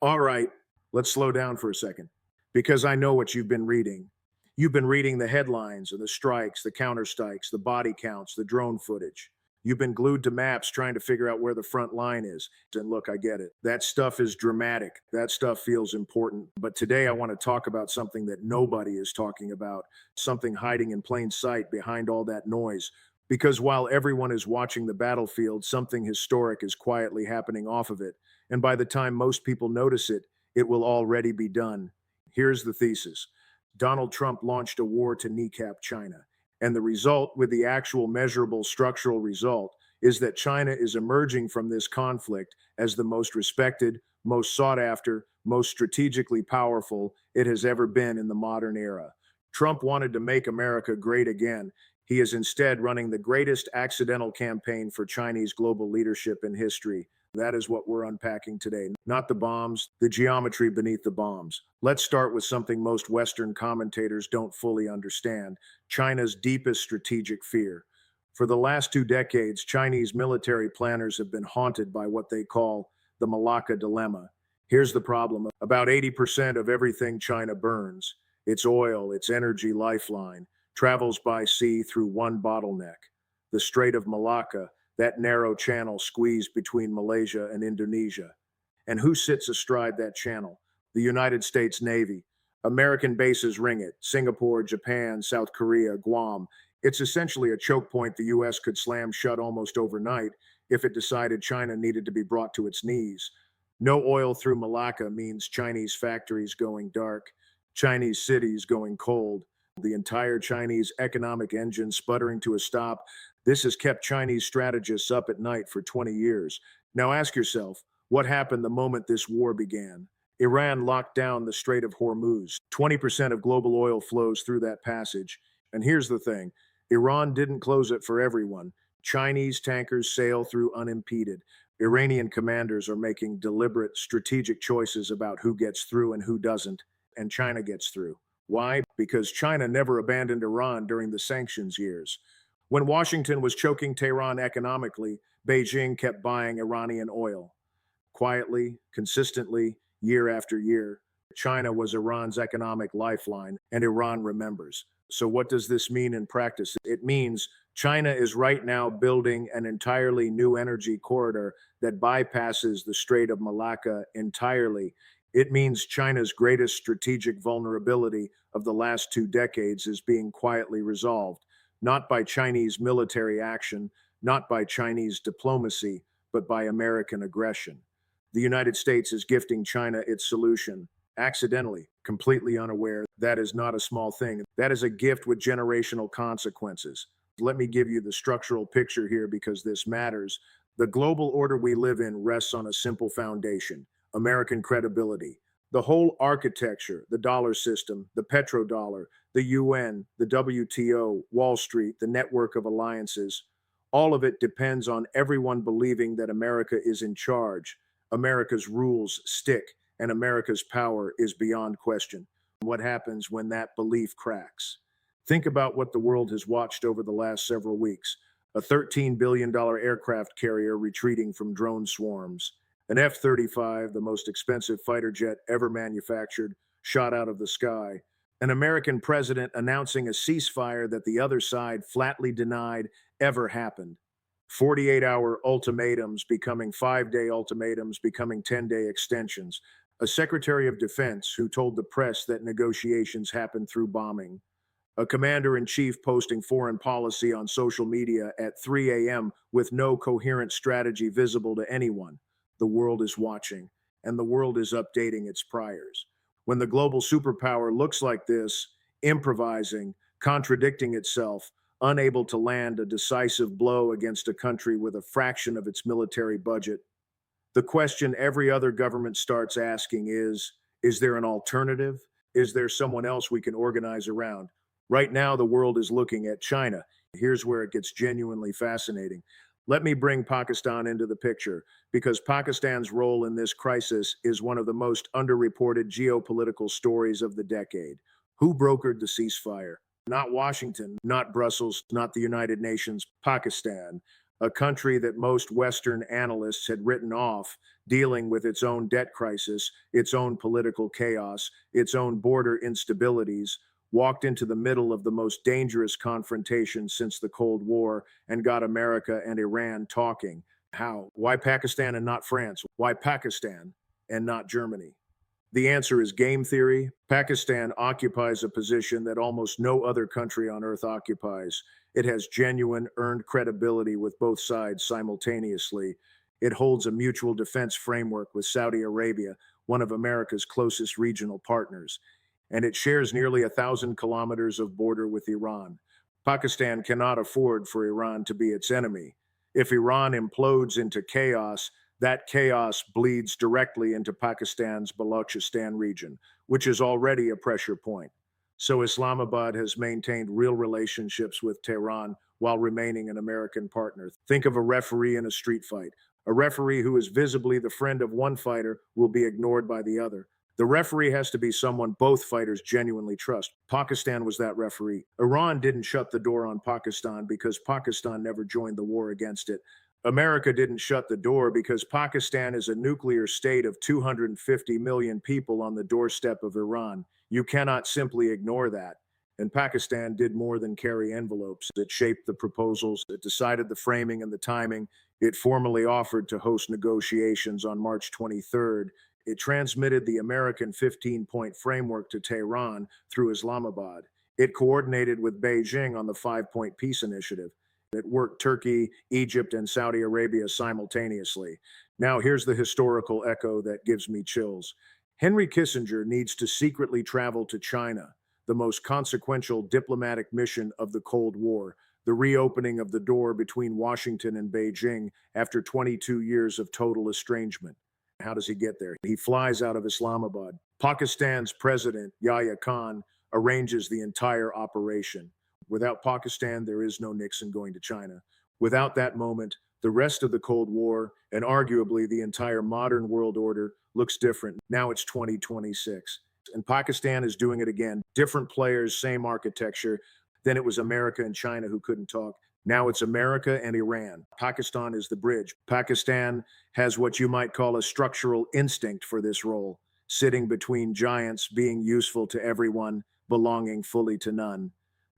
All right, let's slow down for a second because I know what you've been reading. You've been reading the headlines and the strikes, the counter strikes, the body counts, the drone footage. You've been glued to maps trying to figure out where the front line is. And look, I get it. That stuff is dramatic. That stuff feels important. But today I want to talk about something that nobody is talking about, something hiding in plain sight behind all that noise. Because while everyone is watching the battlefield, something historic is quietly happening off of it. And by the time most people notice it, it will already be done. Here's the thesis: Donald Trump launched a war to kneecap China. And the result, with the actual measurable structural result, is that China is emerging from this conflict as the most respected, most sought after, most strategically powerful it has ever been in the modern era. Trump wanted to make America great again. He is instead running the greatest accidental campaign for Chinese global leadership in history. That is what we're unpacking today. Not the bombs, the geometry beneath the bombs. Let's start with something most Western commentators don't fully understand: China's deepest strategic fear. For the last 2 decades, Chinese military planners have been haunted by what they call the Malacca dilemma. Here's the problem: about 80% of everything China burns, its oil, its energy lifeline, travels by sea through one bottleneck: the Strait of Malacca, that narrow channel squeezed between Malaysia and Indonesia. And who sits astride that channel? The United States Navy. American bases ring it: Singapore, Japan, South Korea, Guam. It's essentially a choke point the US could slam shut almost overnight if it decided China needed to be brought to its knees. No oil through Malacca means Chinese factories going dark, Chinese cities going cold, the entire Chinese economic engine sputtering to a stop. This has kept Chinese strategists up at night for 20 years. Now ask yourself, what happened the moment this war began? Iran locked down the Strait of Hormuz. 20% of global oil flows through that passage. And here's the thing: Iran didn't close it for everyone. Chinese tankers sail through unimpeded. Iranian commanders are making deliberate, strategic choices about who gets through and who doesn't, and China gets through. Why? Because China never abandoned Iran during the sanctions years. When Washington was choking Tehran economically, Beijing kept buying Iranian oil. Quietly, consistently, year after year, China was Iran's economic lifeline, and Iran remembers. So, what does this mean in practice? It means China is right now building an entirely new energy corridor that bypasses the Strait of Malacca entirely. It means China's greatest strategic vulnerability of the last 2 decades is being quietly resolved, not by Chinese military action, not by Chinese diplomacy, but by American aggression. The United States is gifting China its solution, accidentally, completely unaware. That is not a small thing. That is a gift with generational consequences. Let me give you the structural picture here because this matters. The global order we live in rests on a simple foundation: American credibility. The whole architecture, the dollar system, the petrodollar, the UN, the WTO, Wall Street, the network of alliances, all of it depends on everyone believing that America is in charge, America's rules stick, and America's power is beyond question. What happens when that belief cracks? Think about what the world has watched over the last several weeks: a $13 billion aircraft carrier retreating from drone swarms, an F-35, the most expensive fighter jet ever manufactured, shot out of the sky, an American president announcing a ceasefire that the other side flatly denied ever happened. 48-hour ultimatums becoming 5-day ultimatums, becoming 10-day extensions. A Secretary of Defense who told the press that negotiations happened through bombing. A commander in chief posting foreign policy on social media at 3 a.m. with no coherent strategy visible to anyone. The world is watching, and the world is updating its priors. When the global superpower looks like this, improvising, contradicting itself, unable to land a decisive blow against a country with a fraction of its military budget, the question every other government starts asking is there an alternative? Is there someone else we can organize around? Right now, the world is looking at China. Here's where it gets genuinely fascinating. Let me bring Pakistan into the picture, because Pakistan's role in this crisis is one of the most underreported geopolitical stories of the decade. Who brokered the ceasefire? Not Washington, not Brussels, not the United Nations. Pakistan, a country that most Western analysts had written off, dealing with its own debt crisis, its own political chaos, its own border instabilities, walked into the middle of the most dangerous confrontation since the Cold War and got America and Iran talking. How? Why Pakistan and not France? Why Pakistan and not Germany? The answer is game theory. Pakistan occupies a position that almost no other country on earth occupies. It has genuine, earned credibility with both sides simultaneously. It holds a mutual defense framework with Saudi Arabia, one of America's closest regional partners. And it shares nearly 1,000 kilometers of border with Iran. Pakistan cannot afford for Iran to be its enemy. If Iran implodes into chaos, that chaos bleeds directly into Pakistan's Balochistan region, which is already a pressure point. So Islamabad has maintained real relationships with Tehran while remaining an American partner. Think of a referee in a street fight. A referee who is visibly the friend of one fighter will be ignored by the other. The referee has to be someone both fighters genuinely trust. Pakistan was that referee. Iran didn't shut the door on Pakistan because Pakistan never joined the war against it. America didn't shut the door because Pakistan is a nuclear state of 250 million people on the doorstep of Iran. You cannot simply ignore that. And Pakistan did more than carry envelopes. It shaped the proposals, it decided the framing and the timing. It formally offered to host negotiations on March 23rd. It transmitted the American 15-point framework to Tehran through Islamabad. It coordinated with Beijing on the 5-point peace initiative. It worked Turkey, Egypt, and Saudi Arabia simultaneously. Now, here's the historical echo that gives me chills. Henry Kissinger needs to secretly travel to China, the most consequential diplomatic mission of the Cold War, the reopening of the door between Washington and Beijing after 22 years of total estrangement. How does he get there? He flies out of Islamabad. Pakistan's president, Yahya Khan, arranges the entire operation. Without Pakistan, there is no Nixon going to China. Without that moment, the rest of the Cold War, and arguably the entire modern world order, looks different. Now it's 2026. And Pakistan is doing it again. Different players, same architecture. Then it was America and China who couldn't talk. Now it's America and Iran. Pakistan is the bridge. Pakistan has what you might call a structural instinct for this role, sitting between giants, being useful to everyone, belonging fully to none.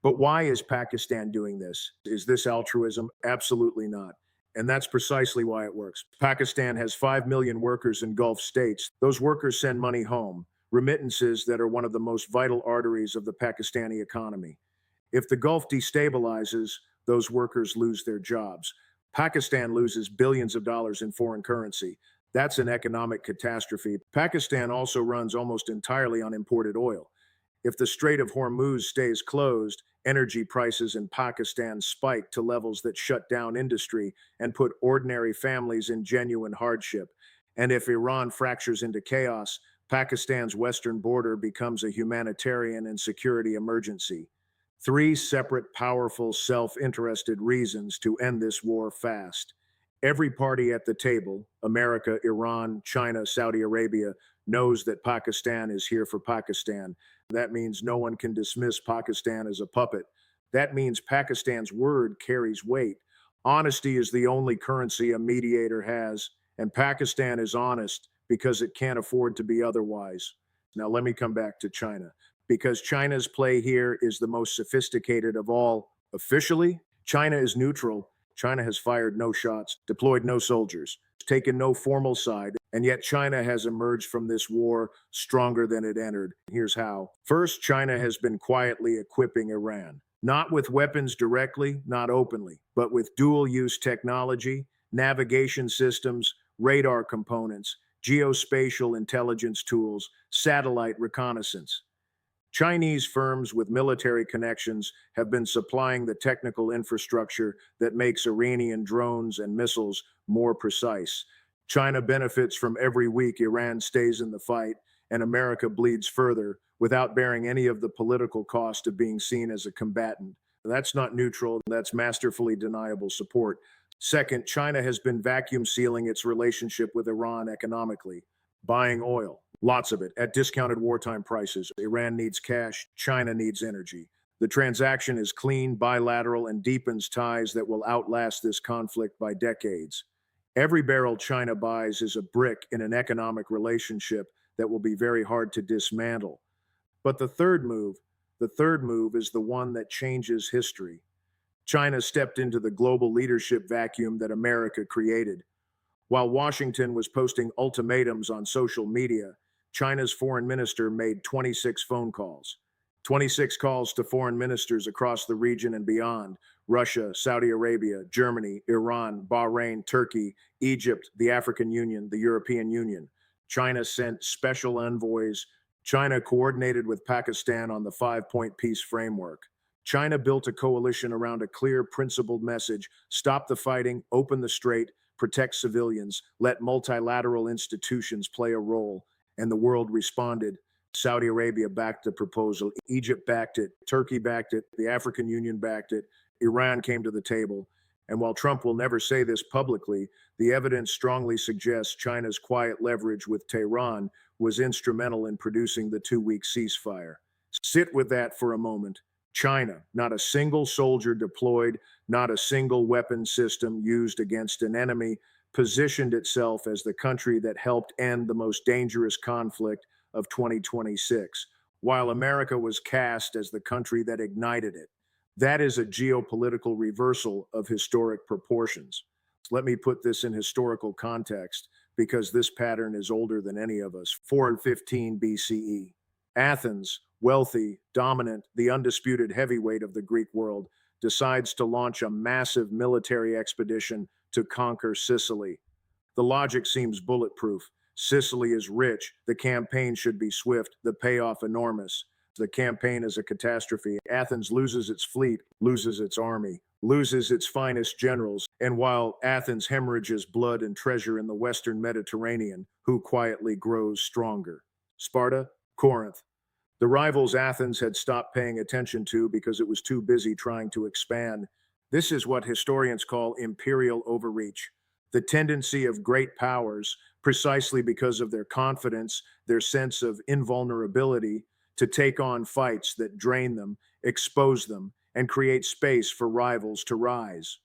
But why is Pakistan doing this? Is this altruism? Absolutely not. And that's precisely why it works. Pakistan has 5 million workers in Gulf states. Those workers send money home, remittances that are one of the most vital arteries of the Pakistani economy. If the Gulf destabilizes, those workers lose their jobs. Pakistan loses billions of dollars in foreign currency. That's an economic catastrophe. Pakistan also runs almost entirely on imported oil. If the Strait of Hormuz stays closed, energy prices in Pakistan spike to levels that shut down industry and put ordinary families in genuine hardship. And if Iran fractures into chaos, Pakistan's western border becomes a humanitarian and security emergency. Three separate, powerful, self-interested reasons to end this war fast. Every party at the table, America, Iran, China, Saudi Arabia, knows that Pakistan is here for Pakistan. That means no one can dismiss Pakistan as a puppet. That means Pakistan's word carries weight. Honesty is the only currency a mediator has, and Pakistan is honest because it can't afford to be otherwise. Now, let me come back to China, because China's play here is the most sophisticated of all. Officially, China is neutral. China has fired no shots, deployed no soldiers, taken no formal side, and yet China has emerged from this war stronger than it entered. Here's how. First, China has been quietly equipping Iran, not with weapons directly, not openly, but with dual-use technology, navigation systems, radar components, geospatial intelligence tools, satellite reconnaissance. Chinese firms with military connections have been supplying the technical infrastructure that makes Iranian drones and missiles more precise. China benefits from every week Iran stays in the fight, and America bleeds further without bearing any of the political cost of being seen as a combatant. That's not neutral, that's masterfully deniable support. Second, China has been vacuum sealing its relationship with Iran economically, buying oil, lots of it, at discounted wartime prices. Iran needs cash, China needs energy. The transaction is clean, bilateral, and deepens ties that will outlast this conflict by decades. Every barrel China buys is a brick in an economic relationship that will be very hard to dismantle. But the third move is the one that changes history. China stepped into the global leadership vacuum that America created. While Washington was posting ultimatums on social media, China's foreign minister made 26 phone calls. 26 calls to foreign ministers across the region and beyond: Russia, Saudi Arabia, Germany, Iran, Bahrain, Turkey, Egypt, the African Union, the European Union. China sent special envoys. China coordinated with Pakistan on the 5 point peace framework. China built a coalition around a clear, principled message: stop the fighting, open the strait, protect civilians, let multilateral institutions play a role. And the world responded. Saudi Arabia backed the proposal, Egypt backed it, Turkey backed it, the African Union backed it, Iran came to the table. And while Trump will never say this publicly, the evidence strongly suggests China's quiet leverage with Tehran was instrumental in producing the 2 week ceasefire. Sit with that for a moment. China, not a single soldier deployed, not a single weapon system used against an enemy, positioned itself as the country that helped end the most dangerous conflict of 2026, while America was cast as the country that ignited it. That is a geopolitical reversal of historic proportions. Let me put this in historical context because this pattern is older than any of us. 415 BCE. Athens, wealthy, dominant, the undisputed heavyweight of the Greek world, decides to launch a massive military expedition to conquer Sicily. The logic seems bulletproof. Sicily is rich. The campaign should be swift. The payoff enormous. The campaign is a catastrophe. Athens loses its fleet, loses its army, loses its finest generals. And while Athens hemorrhages blood and treasure in the Western Mediterranean, who quietly grows stronger? Sparta, Corinth. The rivals Athens had stopped paying attention to because it was too busy trying to expand. This is what historians call imperial overreach, the tendency of great powers, precisely because of their confidence, their sense of invulnerability, to take on fights that drain them, expose them, and create space for rivals to rise.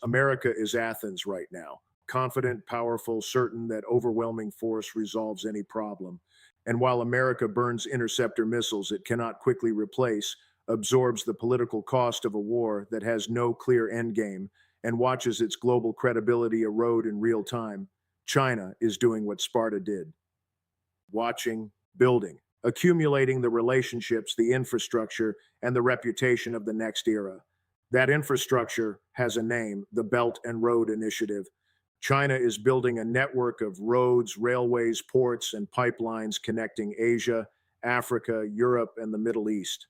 America is Athens right now, confident, powerful, certain that overwhelming force resolves any problem. And while America burns interceptor missiles it cannot quickly replace, absorbs the political cost of a war that has no clear endgame, and watches its global credibility erode in real time, China is doing what Sparta did: watching, building, accumulating the relationships, the infrastructure, and the reputation of the next era. That infrastructure has a name: the Belt and Road Initiative. China is building a network of roads, railways, ports, and pipelines connecting Asia, Africa, Europe, and the Middle East.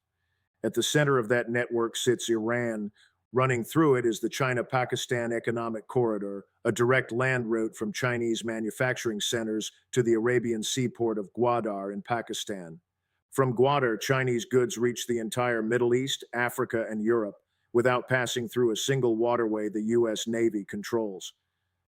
At the center of that network sits Iran. Running through it is the China Pakistan Economic Corridor, a direct land route from Chinese manufacturing centers to the Arabian seaport of Gwadar in Pakistan. From Gwadar, Chinese goods reach the entire Middle East, Africa, and Europe without passing through a single waterway the U.S. Navy controls.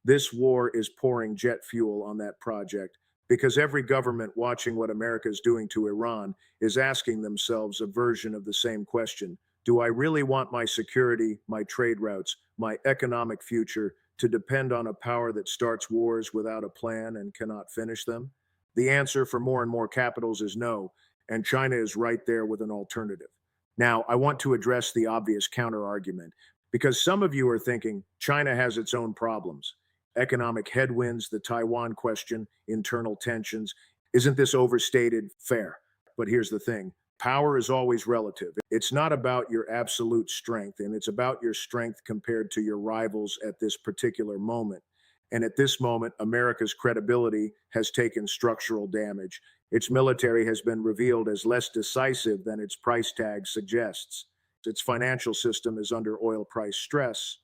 This war is pouring jet fuel on that project because every government watching what America is doing to Iran is asking themselves a version of the same question: do I really want my security, my trade routes, my economic future to depend on a power that starts wars without a plan and cannot finish them? The answer for more and more capitals is no, and China is right there with an alternative. Now, I want to address the obvious counterargument because some of you are thinking China has its own problems: economic headwinds, the Taiwan question, internal tensions. Isn't this overstated? Fair. But here's the thing: power is always relative. It's not about your absolute strength, and it's about your strength compared to your rivals at this particular moment. And at this moment, America's credibility has taken structural damage. Its military has been revealed as less decisive than its price tag suggests. Its financial system is under oil price stress.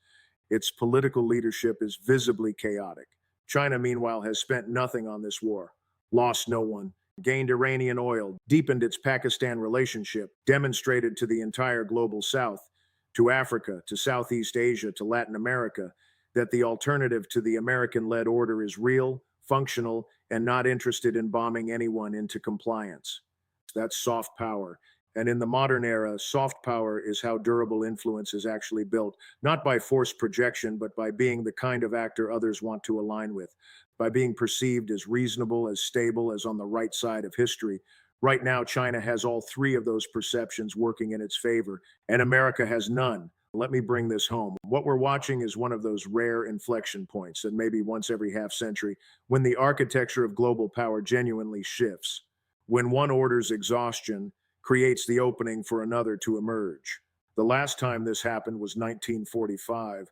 Its political leadership is visibly chaotic. China, meanwhile, has spent nothing on this war, lost no one, gained Iranian oil, deepened its Pakistan relationship, demonstrated to the entire global south, to Africa, to Southeast Asia, to Latin America, that the alternative to the American-led order is real, functional, and not interested in bombing anyone into compliance. That's soft power. And in the modern era, soft power is how durable influence is actually built, not by forced projection, but by being the kind of actor others want to align with, by being perceived as reasonable, as stable, as on the right side of history. Right now, China has all three of those perceptions working in its favor, and America has none. Let me bring this home. What we're watching is one of those rare inflection points, and maybe once every half century, when the architecture of global power genuinely shifts. When one order's exhaustion creates the opening for another to emerge. The last time this happened was 1945.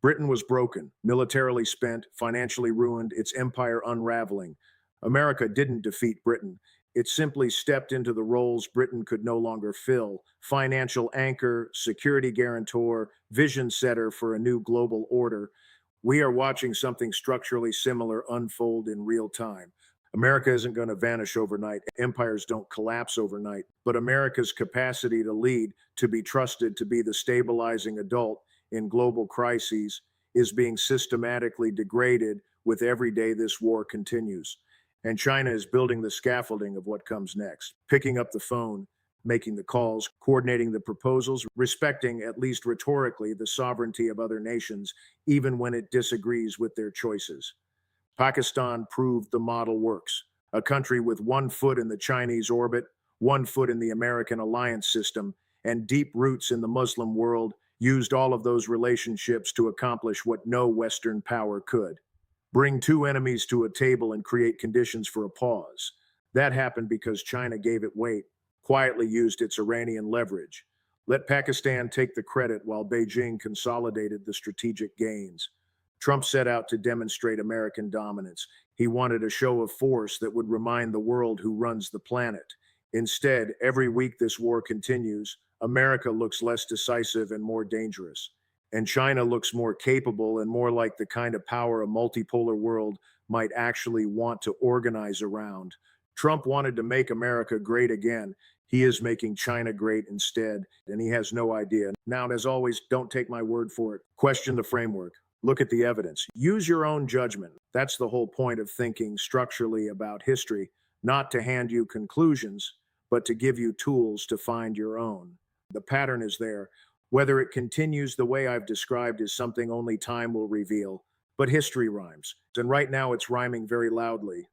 Britain was broken, militarily spent, financially ruined, its empire unraveling. America didn't defeat Britain. It simply stepped into the roles Britain could no longer fill: financial anchor, security guarantor, vision setter for a new global order. We are watching something structurally similar unfold in real time. America isn't going to vanish overnight. Empires don't collapse overnight. But America's capacity to lead, to be trusted, to be the stabilizing adult in global crises is being systematically degraded with every day this war continues. And China is building the scaffolding of what comes next, picking up the phone, making the calls, coordinating the proposals, respecting, at least rhetorically, the sovereignty of other nations, even when it disagrees with their choices. Pakistan proved the model works. A country with one foot in the Chinese orbit, one foot in the American alliance system, and deep roots in the Muslim world used all of those relationships to accomplish what no Western power could: bring two enemies to a table and create conditions for a pause. That happened because China gave it weight, quietly used its Iranian leverage. Let Pakistan take the credit while Beijing consolidated the strategic gains. Trump set out to demonstrate American dominance. He wanted a show of force that would remind the world who runs the planet. Instead, every week this war continues, America looks less decisive and more dangerous. And China looks more capable and more like the kind of power a multipolar world might actually want to organize around. Trump wanted to make America great again. He is making China great instead, and he has no idea. Now, as always, don't take my word for it. Question the framework. Look at the evidence. Use your own judgment. That's the whole point of thinking structurally about history, not to hand you conclusions, but to give you tools to find your own. The pattern is there. Whether it continues the way I've described is something only time will reveal, but history rhymes. And right now it's rhyming very loudly.